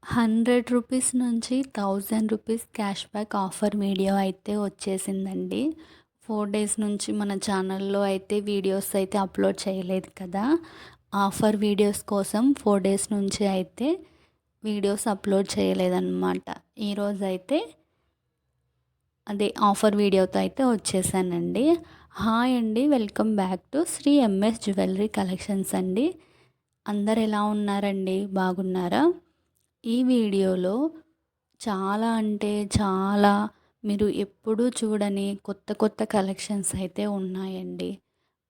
రూ. 100 నుంచి రూ. 1000 క్యాష్ బ్యాక్ ఆఫర్ వీడియో అయితే వచ్చేసిందండి. 4 డేస్ నుంచి మన ఛానల్‌లో అయితే వీడియోస్ అయితే అప్‌లోడ్ చేయలేదు కదా! ఆఫర్ వీడియోస్ కోసం 4 డేస్ నుంచి అయితే వీడియోస్ అప్‌లోడ్ చేయలేదన్నమాట. ఈరోజైతే అదే ఆఫర్ వీడియోతో అయితే వచ్చేసానండి. హాయ్ అండి. Welcome back to Shri MS jewellery collections అండి. అందరు ఎలా ఉన్నారండి? బాగున్నారా? ఈ వీడియోలో చాలా అంటే చాలా మీరు ఎప్పుడూ చూడని కొత్త కొత్త కలెక్షన్స్ అయితే ఉన్నాయండి.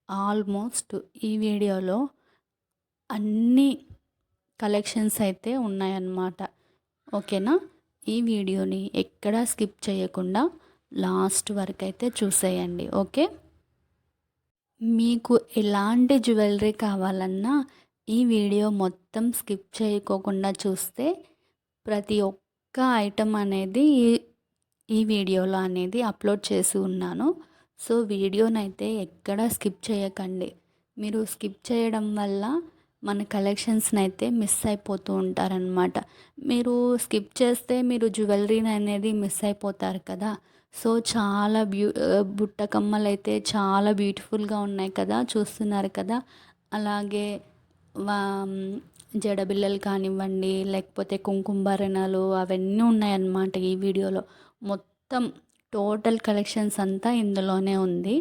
ఆల్మోస్ట్ ఈ వీడియోలో అన్ని కలెక్షన్స్ అయితే ఉన్నాయన్నమాట. ఓకేనా? ఈ వీడియోని ఎక్కడా స్కిప్ చేయకుండా లాస్ట్ వరకు అయితే చూసేయండి. ఓకే? మీకు ఎలాంటి జ్యువెలరీ కావాలన్నా ఈ వీడియో మొత్తం స్కిప్ చేయకోకుండా చూస్తే ప్రతి ఒక్క ఐటెం అనేది ఈ వీడియోలో అనేది అప్లోడ్ చేసి ఉన్నాను. సో వీడియోనైతే ఎక్కడా స్కిప్ చేయకండి. మీరు స్కిప్ చేయడం వల్ల మన కలెక్షన్స్ని అయితే మిస్ అయిపోతూ ఉంటారనమాట. మీరు స్కిప్ చేస్తే మీరు జ్యువెలరీని అనేది మిస్ అయిపోతారు కదా! సో చాలా బుట్ట కమ్మలైతే చాలా బ్యూటిఫుల్గా ఉన్నాయి కదా! చూస్తున్నారు కదా! అలాగే వా జడబిళ్ళలు కానివ్వండి, లేకపోతే కుంకుమ భరణాలు అవన్నీ ఉన్నాయన్నమాట ఈ వీడియోలో. మొత్తం టోటల్ కలెక్షన్స్ అంతా ఇందులోనే ఉంది.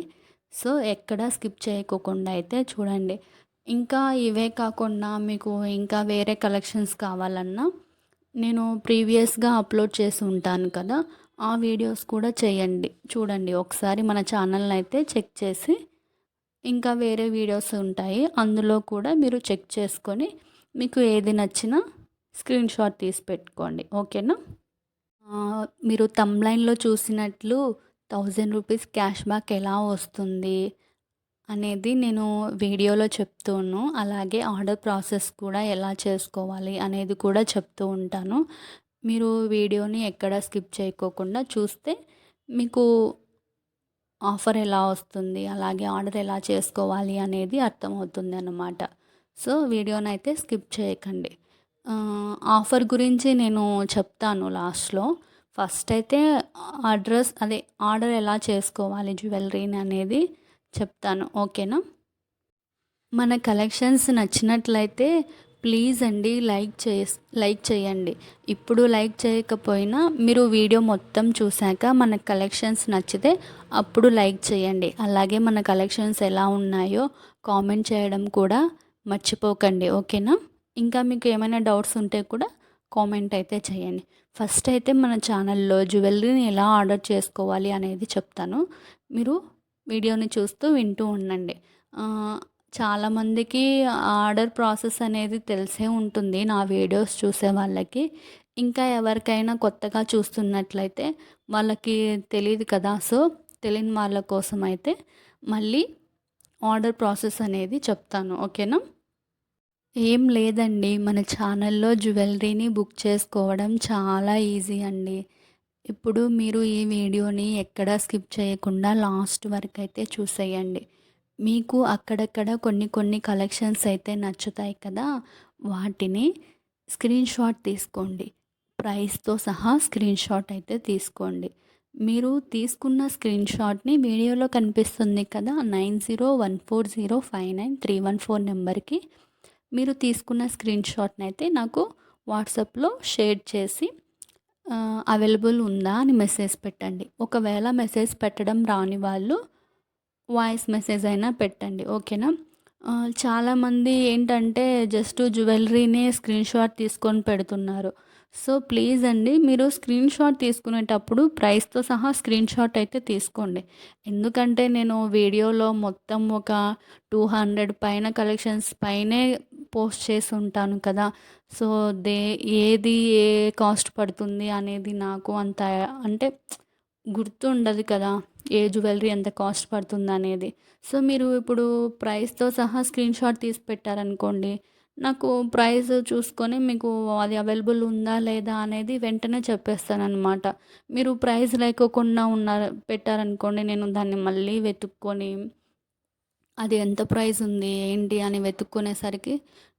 సో ఎక్కడ స్కిప్ చేయకోకుండా అయితే చూడండి. ఇంకా ఇవే కాకుండా మీకు ఇంకా వేరే కలెక్షన్స్ కావాలన్నా నేను ప్రీవియస్గా అప్లోడ్ చేసి ఉంటాను కదా! ఆ వీడియోస్ కూడా చూడండి ఒకసారి మన ఛానల్ని అయితే చెక్ చేసి ఇంకా వేరే వీడియోస్ ఉంటాయి. అందులో కూడా మీరు చెక్ చేసుకొని మీకు ఏది నచ్చినా స్క్రీన్ షాట్ తీసి పెట్టుకోండి. ఓకేనా? మీరు థంబ్‌నెయిల్‌లో చూసినట్లు రూ. 1000 క్యాష్ బ్యాక్ ఎలా వస్తుంది అనేది నేను వీడియోలో చెప్తూను. అలాగే ఆర్డర్ ప్రాసెస్ కూడా ఎలా చేసుకోవాలి అనేది కూడా చెప్తూ ఉంటాను. మీరు వీడియోని ఎక్కడ స్కిప్ చేయకోకుండా చూస్తే మీకు ఆఫర్ ఎలా వస్తుంది, అలాగే ఆర్డర్ ఎలా చేసుకోవాలి అనేది అర్థమవుతుందన్నమాట. సో వీడియోనైతే స్కిప్ చేయకండి. ఆఫర్ గురించి నేను చెప్తాను లాస్ట్‌లో. ఫస్ట్ అయితే ఆర్డర్ ఎలా చేసుకోవాలి జ్యువెలరీని అనేది చెప్తాను. ఓకేనా? మన కలెక్షన్స్ నచ్చినట్లయితే ప్లీజ్ అండి లైక్ చేయండి. ఇప్పుడు లైక్ చేయకపోయినా మీరు వీడియో మొత్తం చూశాక మన కలెక్షన్స్ నచ్చితే అప్పుడు లైక్ చేయండి. అలాగే మన కలెక్షన్స్ ఎలా ఉన్నాయో కామెంట్ చేయడం కూడా మర్చిపోకండి. ఓకేనా? ఇంకా మీకు ఏమైనా డౌట్స్ ఉంటే కూడా కామెంట్ అయితే చేయండి. ఫస్ట్ అయితే మన ఛానల్లో జ్యువెలరీని ఎలా ఆర్డర్ చేసుకోవాలి అనేది చెప్తాను. మీరు వీడియోని చూస్తూ వింటూ ఉండండి. చాలామందికి ఆర్డర్ ప్రాసెస్ అనేది తెలిసే ఉంటుంది నా వీడియోస్ చూసే వాళ్ళకి. ఇంకా ఎవరికైనా కొత్తగా చూస్తున్నట్లయితే వాళ్ళకి తెలీదు కదా! సో తెలియని వాళ్ళ కోసం అయితే మళ్ళీ ఆర్డర్ ప్రాసెస్ అనేది చెప్తాను. ఓకేనా? ఏం లేదండి. మన ఛానల్లో జ్యువెలరీని బుక్ చేసుకోవడం చాలా ఈజీ అండి. ఇప్పుడు మీరు ఈ వీడియోని ఎక్కడా స్కిప్ చేయకుండా లాస్ట్ వరకైతే చూసేయండి. మీకు అక్కడక్కడ కొన్ని కలెక్షన్స్ అయితే నచ్చుతాయి కదా! వాటిని స్క్రీన్ షాట్ తీసుకోండి. ప్రైస్‌తో సహా స్క్రీన్ షాట్ అయితే తీసుకోండి. మీరు తీసుకున్న స్క్రీన్ షాట్‌ని వీడియోలో కనిపిస్తుంది కదా! 9014059314 నెంబర్‌కి మీరు తీసుకున్న స్క్రీన్ షాట్‌నైతే నాకు వాట్సాప్‌లో షేర్ చేసి అవైలబుల్ ఉందా అని మెసేజ్ పెట్టండి. ఒకవేళ మెసేజ్ పెట్టడం రాని వాళ్ళు వాయిస్ మెసేజ్ అయినా పెట్టండి. ఓకేనా? చాలామంది ఏంటంటే జస్ట్ జ్యువెలరీనే స్క్రీన్ షాట్ తీసుకొని పెడుతున్నారు. సో ప్లీజ్ అండి మీరు స్క్రీన్ షాట్ తీసుకునేటప్పుడు ప్రైస్‌తో సహా స్క్రీన్ షాట్ అయితే తీసుకోండి. ఎందుకంటే నేను వీడియోలో మొత్తం ఒక 200 పైన కలెక్షన్స్ పైనే పోస్ట్ చేసి ఉంటాను కదా! సో ఏది ఏ కాస్ట్ పడుతుంది అనేది నాకు అంత అంటే గుర్తుండదు కదా! ఏ జ్యువెలరీ ఎంత కాస్ట్ పడుతుందనేది. సో మీరు ఇప్పుడు ప్రైస్‌తో సహా స్క్రీన్ షాట్ తీసి పెట్టారనుకోండి, నాకు ప్రైస్ చూసుకొని మీకు అది అవైలబుల్ ఉందా లేదా అనేది వెంటనే చెప్పేస్తాననమాట. మీరు ప్రైస్ లేకోకుండా పెట్టారనుకోండి, నేను దాన్ని మళ్ళీ వెతుక్కొని అది ఎంత ప్రైస్ ఉంది ఏంటి అని వెతుక్కునేసరికి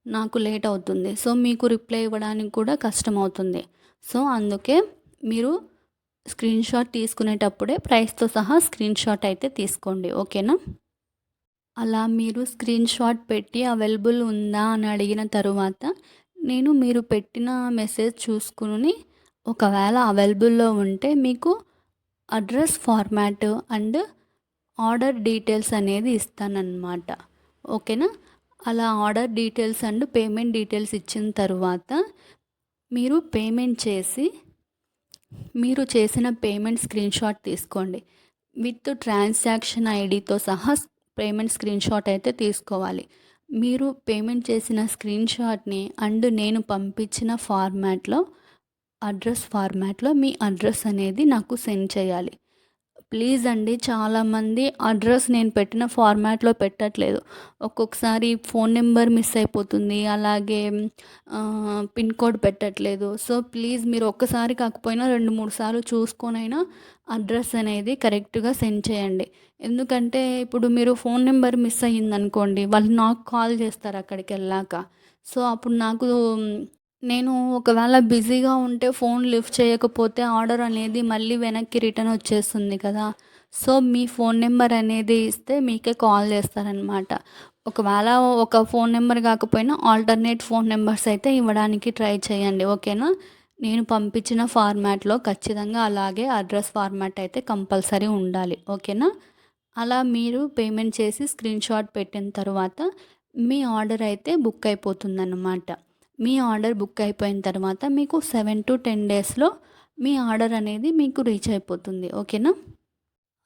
నాకు లేట్ అవుతుంది. సో, మీకు రిప్లై ఇవ్వడానికి కూడా కష్టమవుతుంది. సో, అందుకే మీరు స్క్రీన్‌షాట్ తీసుకునేటప్పుడే ప్రైస్‌తో సహా స్క్రీన్‌షాట్ అయితే తీసుకోండి. ఓకేనా? అలా మీరు స్క్రీన్‌షాట్ పెట్టి అవైలబుల్ ఉందా అని అడిగిన తరువాత, నేను మీరు పెట్టిన మెసేజ్ చూసుకొని ఒకవేళ అవైలబుల్‌లో ఉంటే మీకు address format and order details అనేది ఇస్తానన్నమాట. ఓకేనా? అలా order details and payment details ఇచ్చిన తరువాత మీరు పేమెంట్ చేసి మీరు చేసిన పేమెంట్ స్క్రీన్‌షాట్ తీసుకోండి. విత్ ట్రాన్సాక్షన్ ఐడీతో సహా పేమెంట్ స్క్రీన్‌షాట్ అయితే తీసుకోవాలి. మీరు పేమెంట్ చేసిన స్క్రీన్‌షాట్‌ని అండ్ నేను పంపించిన అడ్రస్ ఫార్మాట్‌లో మీ అడ్రస్ అనేది నాకు సెండ్ చేయాలి. ప్లీజ్ అండి, చాలామంది అడ్రస్ నేను పెట్టిన ఫార్మాట్‌లో పెట్టట్లేదు. ఒక్కొక్కసారి ఫోన్ నెంబర్ మిస్ అయిపోతుంది. అలాగే పిన్ కోడ్ పెట్టట్లేదు. సో, ప్లీజ్ మీరు ఒక్కసారి కాకపోయినా 2, 3 సార్లు చూసుకొనైనా అడ్రస్ అనేది కరెక్ట్‌గా సెండ్ చేయండి. ఎందుకంటే ఇప్పుడు మీరు ఫోన్ నెంబర్ మిస్ అయ్యిందనుకోండి, వాళ్ళు నాకు కాల్ చేస్తారు అక్కడికెళ్ళాక. సో, అప్పుడు నేను ఒకవేళ బిజీగా ఉంటే ఫోన్ లిఫ్ట్ చేయకపోతే ఆర్డర్ అనేది మళ్ళీ వెనక్కి రిటర్న్ వచ్చేస్తుంది కదా! సో, మీ ఫోన్ నెంబర్ అనేది ఇస్తే మీకే కాల్ చేస్తారనమాట. ఒకవేళ ఒక ఫోన్ నెంబర్ కాకపోయినా ఆల్టర్‌నేట్ ఫోన్ నెంబర్స్ అయితే ఇవ్వడానికి ట్రై చేయండి. ఓకేనా? నేను పంపించిన ఫార్మాట్‌లో ఖచ్చితంగా అలాగే అడ్రస్ ఫార్మాట్ అయితే కంపల్సరీ ఉండాలి. ఓకేనా? అలా మీరు పేమెంట్ చేసి స్క్రీన్‌షాట్ పెట్టిన తరువాత మీ ఆర్డర్ అయితే బుక్ అయిపోతుందన్నమాట. మీ ఆర్డర్ బుక్ అయిపోయిన తర్వాత మీకు 7-10 డేస్‌లో మీ ఆర్డర్ అనేది మీకు రీచ్ అయిపోతుంది. ఓకేనా?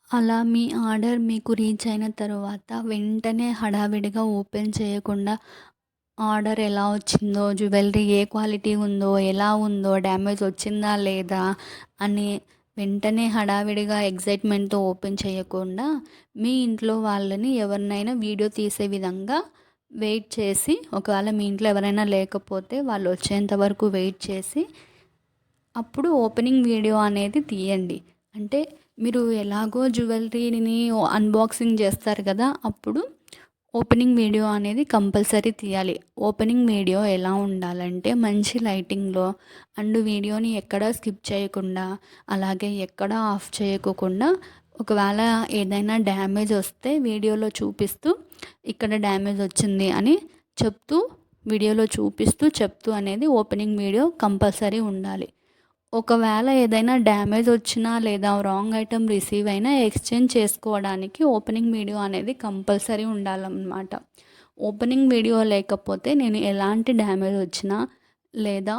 అలా మీ ఆర్డర్ మీకు రీచ్ అయిన తరువాత వెంటనే హడావిడిగా ఓపెన్ చేయకుండా ఆర్డర్ ఎలా వచ్చిందో, జ్యువెలరీ ఏ క్వాలిటీ ఉందో, ఎలా ఉందో, డ్యామేజ్ వచ్చిందా లేదా అని వెంటనే హడావిడిగా ఎక్సైట్‌మెంట్‌తో ఓపెన్ చేయకుండా మీ ఇంట్లో వాళ్ళని ఎవరినైనా వీడియో తీసే విధంగా వెయిట్ చేసి, ఒకవేళ మీ ఇంట్లో ఎవరైనా లేకపోతే వాళ్ళు వచ్చేంత వరకు వెయిట్ చేసి అప్పుడు ఓపెనింగ్ వీడియో అనేది తీయండి. అంటే మీరు ఎలాగో జ్యువెలరీని అన్బాక్సింగ్ చేస్తారు కదా! అప్పుడు ఓపెనింగ్ వీడియో అనేది కంపల్సరీ తీయాలి. ఓపెనింగ్ వీడియో ఎలా ఉండాలంటే మంచి లైటింగ్‌లో అండ్ వీడియోని ఎక్కడా స్కిప్ చేయకుండా, అలాగే ఎక్కడా ఆఫ్ చేయకోకుండా, ఒకవేళ ఏదైనా డ్యామేజ్ వస్తే వీడియోలో చూపిస్తూ ఇక్కడ డ్యామేజ్ వచ్చింది అని చెప్తూ, వీడియోలో చూపిస్తూ చెప్తూ అనేది ఓపెనింగ్ వీడియో కంపల్సరీ ఉండాలి. ఒకవేళ ఏదైనా డ్యామేజ్ వచ్చినా లేదా రాంగ్ ఐటెమ్ రిసీవ్ అయినా ఎక్స్చేంజ్ చేసుకోవడానికి ఓపెనింగ్ వీడియో అనేది కంపల్సరీ ఉండాలన్నమాట. ఓపెనింగ్ వీడియో లేకపోతే నేను ఎలాంటి డ్యామేజ్ వచ్చినా లేదా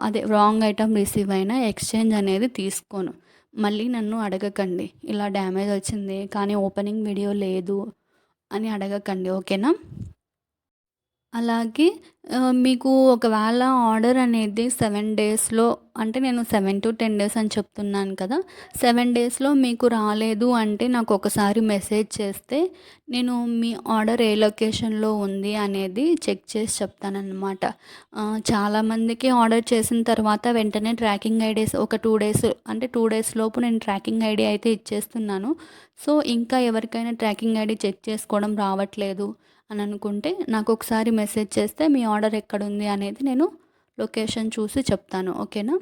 అదే రాంగ్ ఐటెమ్ రిసీవ్ అయినా ఎక్స్చేంజ్ అనేది తీసుకోను. మళ్ళీ నన్ను అడగకండి, ఇలా డ్యామేజ్ వచ్చింది కానీ ఓపెనింగ్ వీడియో లేదు అని అడగకండి. ఓకేనా? అలాగే మీకు ఒకవేళ ఆర్డర్ అనేది 7 డేస్‌లో, అంటే నేను 7-10 డేస్ అని చెప్తున్నాను కదా! 7 డేస్‌లో మీకు రాలేదు అంటే నాకు ఒకసారి మెసేజ్ చేస్తే నేను మీ ఆర్డర్ ఏ లొకేషన్‌లో ఉంది అనేది చెక్ చేసి చెప్తానన్నమాట. చాలామందికి ఆర్డర్ చేసిన తర్వాత వెంటనే ట్రాకింగ్ ఐడీస్ ఒక 2 డేస్, అంటే 2 డేస్ లోపు నేను ట్రాకింగ్ ఐడీ అయితే ఇచ్చేస్తున్నాను. సో, ఇంకా ఎవరికైనా ట్రాకింగ్ ఐడీ చెక్ చేసుకోవడం రావట్లేదు అని అనుకుంటే నాకు ఒకసారి మెసేజ్ చేస్తే మీ ఆర్డర్ ఎక్కడుంది అనేది నేను లొకేషన్ చూసి చెప్తాను. ఓకేనా?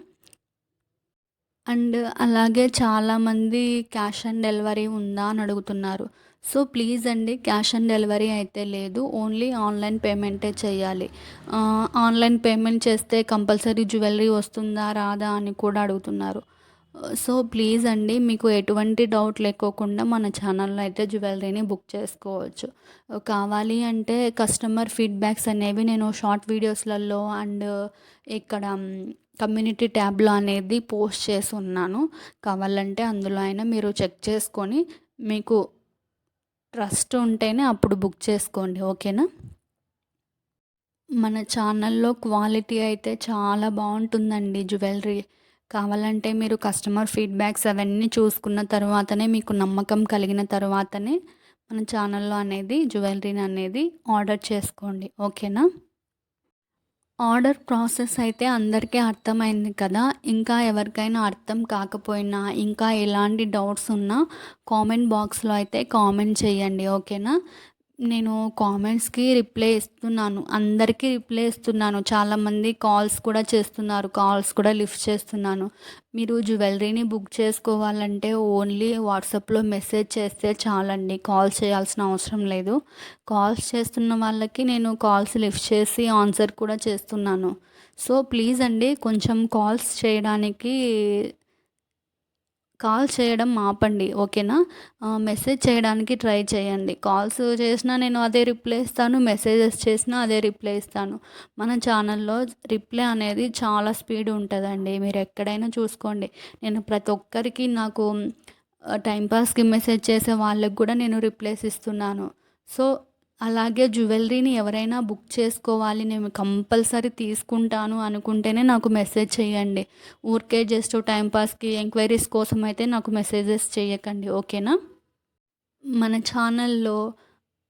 అండ్ అలాగే చాలామంది క్యాష్ ఆన్ డెలివరీ ఉందా అని అడుగుతున్నారు. సో, ప్లీజ్ అండి, క్యాష్ ఆన్ డెలివరీ అయితే లేదు. ఓన్లీ ఆన్లైన్ పేమెంటే చేయాలి. ఆన్లైన్ పేమెంట్ చేస్తే కంపల్సరీ జ్యువెలరీ వస్తుందా రాదా అని కూడా అడుగుతున్నారు. సో, ప్లీజ్ అండి, మీకు ఎటువంటి డౌట్ లేకోకుండా మన ఛానల్‌లో అయితే జ్యువెలరీని బుక్ చేసుకోవచ్చు. కావాలి అంటే కస్టమర్ ఫీడ్‌బ్యాక్స్ అనేవి నేను షార్ట్ వీడియోస్‌లలో అండ్ ఇక్కడ కమ్యూనిటీ ట్యాబ్‌లో అనేది పోస్ట్ చేసి ఉన్నాను. కావాలంటే అందులో అయినా మీరు చెక్ చేసుకొని మీకు ట్రస్ట్ ఉంటేనే అప్పుడు బుక్ చేసుకోండి. ఓకేనా? మన ఛానల్‌లో క్వాలిటీ అయితే చాలా బావుంటుందండి జ్యువెలరీ. కావాలంటే మీరు కస్టమర్ ఫీడ్‌బ్యాక్స్ అవన్నీ చూసుకున్న తర్వాతనే, మీకు నమ్మకం కలిగిన తర్వాతనే మన ఛానల్‌లో అనేది జ్యువెలరీని అనేది ఆర్డర్ చేసుకోండి. ఓకేనా? ఆర్డర్ ప్రాసెస్ అయితే అందరికీ అర్థమైంది కదా! ఇంకా ఎవరికైనా అర్థం కాకపోయినా, ఇంకా ఎలాంటి డౌట్స్ ఉన్నా కామెంట్ బాక్స్‌లో అయితే కామెంట్ చేయండి. ఓకేనా? నేను కామెంట్స్‌కి రిప్లై ఇస్తున్నాను. అందరికీ రిప్లై ఇస్తున్నాను. చాలామంది కాల్స్ కూడా చేస్తున్నారు. కాల్స్ కూడా లిఫ్ట్ చేస్తున్నాను. మీరు జ్యువెలరీని బుక్ చేసుకోవాలంటే ఓన్లీ వాట్సాప్‌లో మెసేజ్ చేస్తే చాలండి. కాల్ చేయాల్సిన అవసరం లేదు. కాల్స్ చేస్తున్న వాళ్ళకి నేను కాల్స్ లిఫ్ట్ చేసి ఆన్సర్ కూడా చేస్తున్నాను. సో, ప్లీజ్ అండి కొంచెం కాల్ చేయడం ఆపండి. ఓకేనా? మెసేజ్ చేయడానికి ట్రై చేయండి. కాల్స్ చేసినా నేను అదే రిప్లై ఇస్తాను. మెసేజెస్ చేసినా అదే రిప్లై ఇస్తాను. మన ఛానల్‌లో రిప్లై అనేది చాలా స్పీడ్ ఉంటదండి. మీరు ఎక్కడైనా చూసుకోండి. నేను ప్రతి ఒక్కరికి నాకు టైమ్ పాస్‌కి మెసేజ్ చేసే వాళ్ళకి కూడా నేను రిప్లైస్ ఇస్తున్నాను. సో, అలాగే జ్యువెలరీని ఎవరైనా బుక్ చేసుకోవాలి, నేను కంపల్సరీ తీసుకుంటాను అనుకుంటేనే నాకు మెసేజ్ చేయండి. ఊరికే జస్ట్ టైమ్ పాస్‌కి ఎంక్వైరీస్ కోసం అయితే నాకు మెసేజెస్ చేయకండి. ఓకేనా? మన ఛానల్‌లో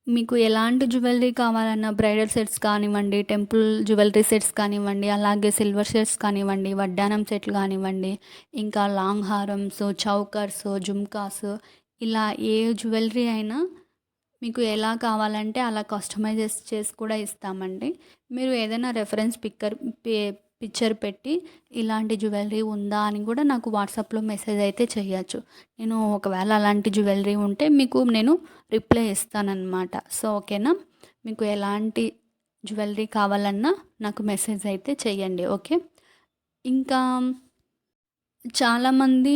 మీకు ఎలాంటి జ్యువెలరీ కావాలన్నా బ్రైడల్ సెట్స్ కానివ్వండి, టెంపుల్ జ్యువెలరీ సెట్స్ కానివ్వండి, అలాగే సిల్వర్ సెట్స్ కానివ్వండి, వడ్డానం సెట్లు కానివ్వండి, ఇంకా లాంగ్ హారమ్స్, చౌకర్స్, జుమ్కాస్ ఇలా ఏ జ్యువెలరీ అయినా మీకు ఎలా కావాలంటే అలా కస్టమైజెస్ చేసి కూడా ఇస్తామండి. మీరు ఏదైనా రెఫరెన్స్ పే పిక్చర్ పెట్టి ఇలాంటి జ్యువెలరీ ఉందా అని కూడా నాకు వాట్సాప్‌లో మెసేజ్ అయితే చేయొచ్చు. నేను ఒకవేళ అలాంటి జ్యువెలరీ ఉంటే మీకు నేను రిప్లై ఇస్తాననమాట. సో, ఓకేనా? మీకు ఎలాంటి జ్యువెలరీ కావాలన్నా నాకు మెసేజ్ అయితే చేయండి. ఓకే. ఇంకా చాలామంది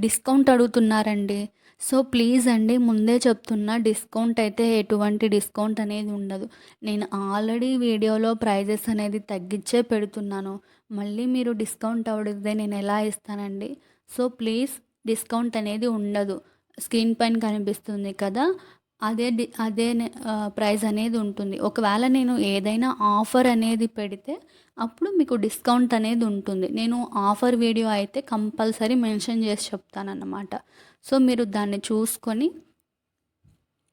డిస్కౌంట్ అడుగుతున్నారండి. సో, ప్లీజ్ అండి ముందే చెప్తున్నా డిస్కౌంట్ అయితే ఎటువంటి డిస్కౌంట్ అనేది ఉండదు. నేను ఆల్రెడీ వీడియోలో ప్రైజెస్ అనేది తగ్గించే పెడుతున్నాను. మళ్ళీ మీరు డిస్కౌంట్ అడిగితే నేను ఎలా ఇస్తానండి? సో, ప్లీజ్ డిస్కౌంట్ అనేది ఉండదు. స్క్రీన్ పైన కనిపిస్తుంది కదా! అదే ప్రైస్ అనేది ఉంటుంది. ఒకవేళ నేను ఏదైనా ఆఫర్ అనేది పెడితే అప్పుడు మీకు డిస్కౌంట్ అనేది ఉంటుంది. నేను ఆఫర్ వీడియో అయితే కంపల్సరీ మెన్షన్ చేసి చెప్తానన్నమాట. సో, మీరు దాన్ని చూసుకొని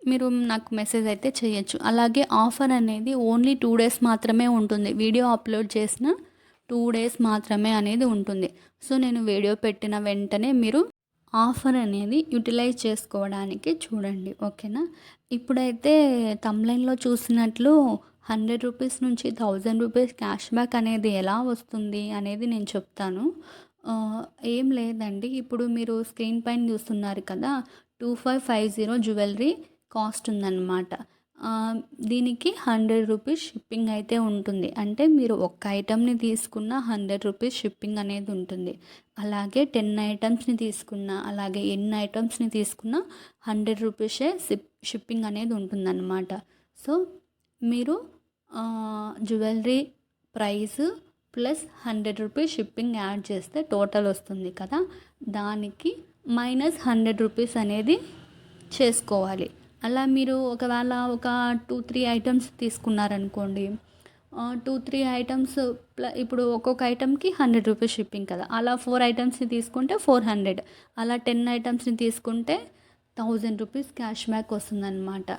మీరు నాకు మెసేజ్ అయితే చేయొచ్చు. అలాగే ఆఫర్ అనేది ఓన్లీ 2 డేస్ మాత్రమే ఉంటుంది. వీడియో అప్లోడ్ చేసిన 2 డేస్ మాత్రమే అనేది ఉంటుంది. సో, నేను వీడియో పెట్టిన వెంటనే మీరు ఆఫర్ అనేది యుటిలైజ్ చేసుకోవడానికి చూడండి. ఓకేనా? ఇప్పుడైతే థంబ్‌నెయిల్‌లో చూసినట్లు రూ. 100 నుంచి రూ. 1000 క్యాష్ బ్యాక్ అనేది ఎలా వస్తుంది అనేది నేను చెప్తాను. ఏం లేదండి. ఇప్పుడు మీరు స్క్రీన్ పైన చూస్తున్నారు కదా! 2550 జ్యువెలరీ కాస్ట్ ఉందన్నమాట. దీనికి రూ. 100 షిప్పింగ్ అయితే ఉంటుంది. అంటే మీరు ఒక్క ఐటెమ్‌ని తీసుకున్న రూ. 100 షిప్పింగ్ అనేది ఉంటుంది. అలాగే 10 ఐటెమ్స్‌ని తీసుకున్న, అలాగే ఎన్ని ఐటెమ్స్‌ని తీసుకున్నా రూ. 100 షిప్పింగ్ అనేది ఉంటుందన్నమాట. సో, మీరు జ్యువెలరీ ప్రైస్ ప్లస్ రూ. 100 షిప్పింగ్ యాడ్ చేస్తే టోటల్ వస్తుంది కదా! దానికి మైనస్ రూ. 100 అనేది చేసుకోవాలి. అలా మీరు ఒకవేళ ఒక 2, 3 ఐటెమ్స్ తీసుకున్నారనుకోండి. 2, 3 ఐటెమ్స్ ఇప్పుడు ఒక్కొక్క ఐటెమ్‌కి రూ. 100 షిప్పింగ్ కదా! అలా 4 ఐటెమ్స్‌ని తీసుకుంటే 400. అలా 10 ఐటెమ్స్‌ని తీసుకుంటే రూ. 1000 క్యాష్ బ్యాక్ వస్తుందన్నమాట.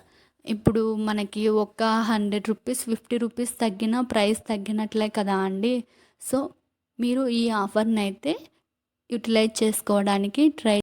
ఇప్పుడు మనకి ఒక రూ. 100, రూ. 50 తగ్గిన ప్రైస్ తగ్గినట్లే కదా అండి. సో, మీరు ఈ ఆఫర్‌నైతే యుటిలైజ్ చేసుకోవడానికి ట్రై